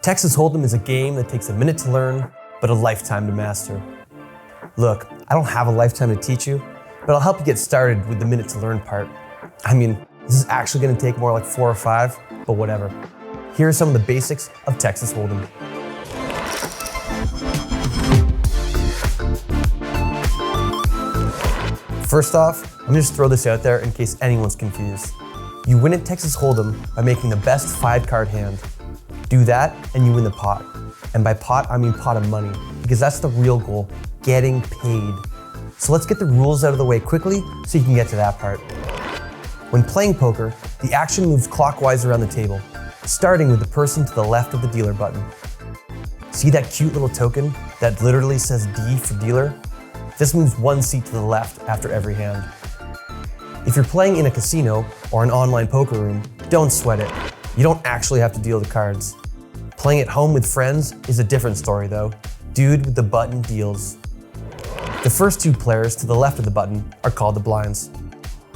Texas Hold'em is a game that takes a minute to learn, but a lifetime to master. Look, I don't have a lifetime to teach you, but I'll help you get started with the minute to learn part. I mean, this is actually gonna take more like 4 or 5, but whatever. Here are some of the basics of Texas Hold'em. First off, I'm gonna just throw this out there in case anyone's confused. You win at Texas Hold'em by making the best 5-card hand. Do that and you win the pot. And by pot, I mean pot of money, because that's the real goal, getting paid. So let's get the rules out of the way quickly so you can get to that part. When playing poker, the action moves clockwise around the table, starting with the person to the left of the dealer button. See that cute little token that literally says D for dealer? This moves 1 seat to the left after every hand. If you're playing in a casino or an online poker room, don't sweat it. You don't actually have to deal the cards. Playing at home with friends is a different story though. Dude with the button deals. The first 2 players to the left of the button are called the blinds.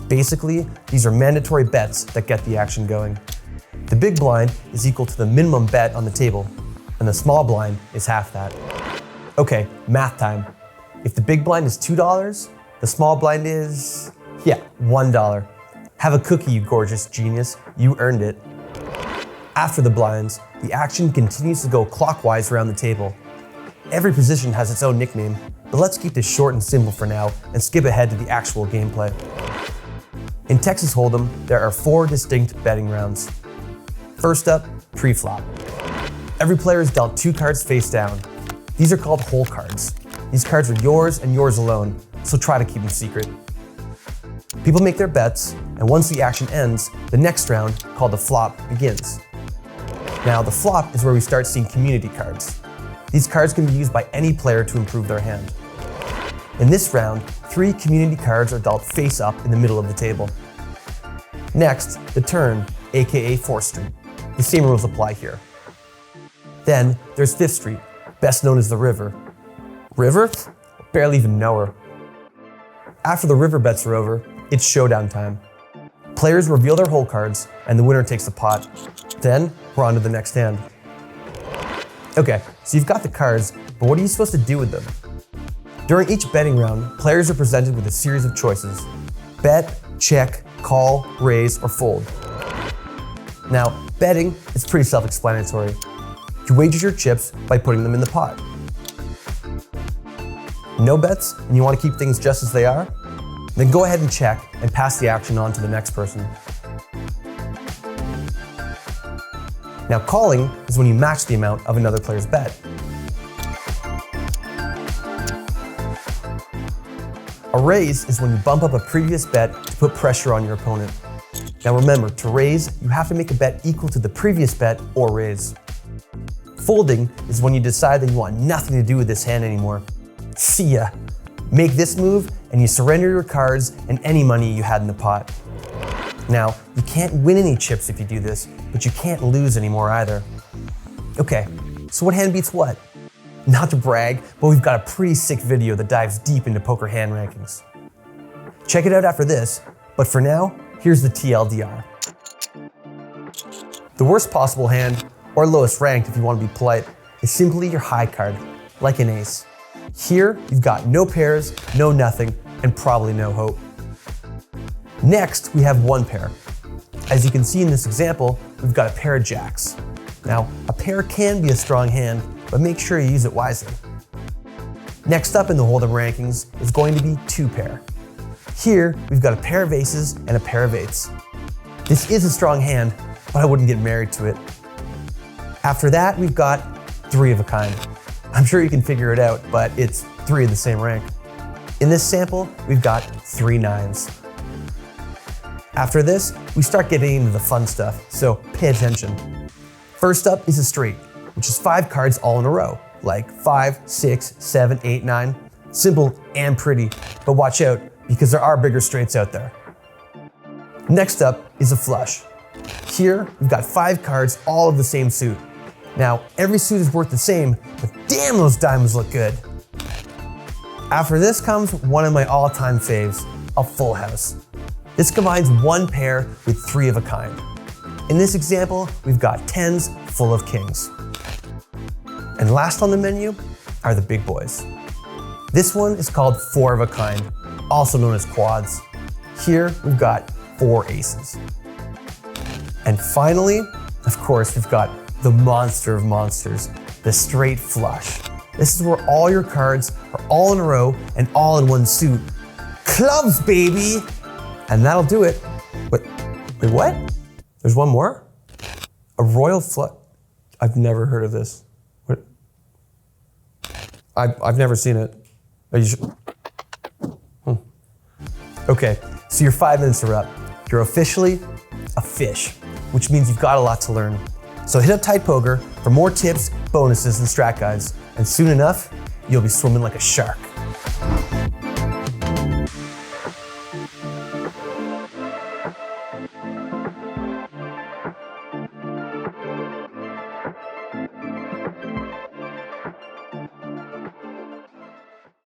Basically, these are mandatory bets that get the action going. The big blind is equal to the minimum bet on the table, and the small blind is half that. Okay, math time. If the big blind is $2, the small blind is, $1. Have a cookie, you gorgeous genius. You earned it. After the blinds, the action continues to go clockwise around the table. Every position has its own nickname, but let's keep this short and simple for now and skip ahead to the actual gameplay. In Texas Hold'em, there are 4 distinct betting rounds. First up, pre-flop. Every player is dealt 2 cards face down. These are called hole cards. These cards are yours and yours alone, so try to keep them secret. People make their bets, and once the action ends, the next round, called the flop, begins. Now, the flop is where we start seeing community cards. These cards can be used by any player to improve their hand. In this round, 3 community cards are dealt face up in the middle of the table. Next, the turn, aka 4th Street. The same rules apply here. Then, there's 5th Street, best known as the river. River? Barely even know her. After the river bets are over, it's showdown time. Players reveal their hole cards, and the winner takes the pot. Then, we're on to the next hand. Okay, so you've got the cards, but what are you supposed to do with them? During each betting round, players are presented with a series of choices. Bet, check, call, raise, or fold. Now, betting is pretty self-explanatory. You wager your chips by putting them in the pot. No bets, and you want to keep things just as they are? Then go ahead and check and pass the action on to the next person. Now, calling is when you match the amount of another player's bet. A raise is when you bump up a previous bet to put pressure on your opponent. Now remember, to raise, you have to make a bet equal to the previous bet or raise. Folding is when you decide that you want nothing to do with this hand anymore. See ya. Make this move and you surrender your cards and any money you had in the pot. Now, you can't win any chips if you do this, but you can't lose anymore either. Okay, so what hand beats what? Not to brag, but we've got a pretty sick video that dives deep into poker hand rankings. Check it out after this, but for now, here's the TLDR. The worst possible hand, or lowest ranked if you want to be polite, is simply your high card, like an ace. Here, you've got no pairs, no nothing, and probably no hope. Next, we have 1 pair. As you can see in this example, we've got a pair of jacks. Now, a pair can be a strong hand, but make sure you use it wisely. Next up in the Hold'em rankings is going to be 2 pair. Here, we've got a pair of aces and a pair of 8s. This is a strong hand, but I wouldn't get married to it. After that, we've got 3 of a kind. I'm sure you can figure it out, but it's 3 of the same rank. In this sample, we've got 3 9s. After this, we start getting into the fun stuff, so pay attention. First up is a straight, which is 5 cards all in a row, like 5, 6, 7, 8, 9. Simple and pretty, but watch out, because there are bigger straights out there. Next up is a flush. Here, we've got 5 cards all of the same suit. Now, every suit is worth the same, but damn, those diamonds look good. After this comes one of my all-time faves, a full house. This combines 1 pair with 3 of a kind. In this example, we've got 10s full of kings. And last on the menu are the big boys. This one is called 4 of a kind, also known as quads. Here we've got 4 aces. And finally, of course, we've got the monster of monsters, the straight flush. This is where all your cards are all in a row and all in one suit. Clubs, baby! And that'll do it. Wait, what? There's one more? A royal flush? I've never heard of this. What? I've never seen it. Are you sure? Okay, so your 5 minutes are up. You're officially a fish, which means you've got a lot to learn. So hit up Tide Poker for more tips, bonuses, and strat guides, and soon enough, you'll be swimming like a shark.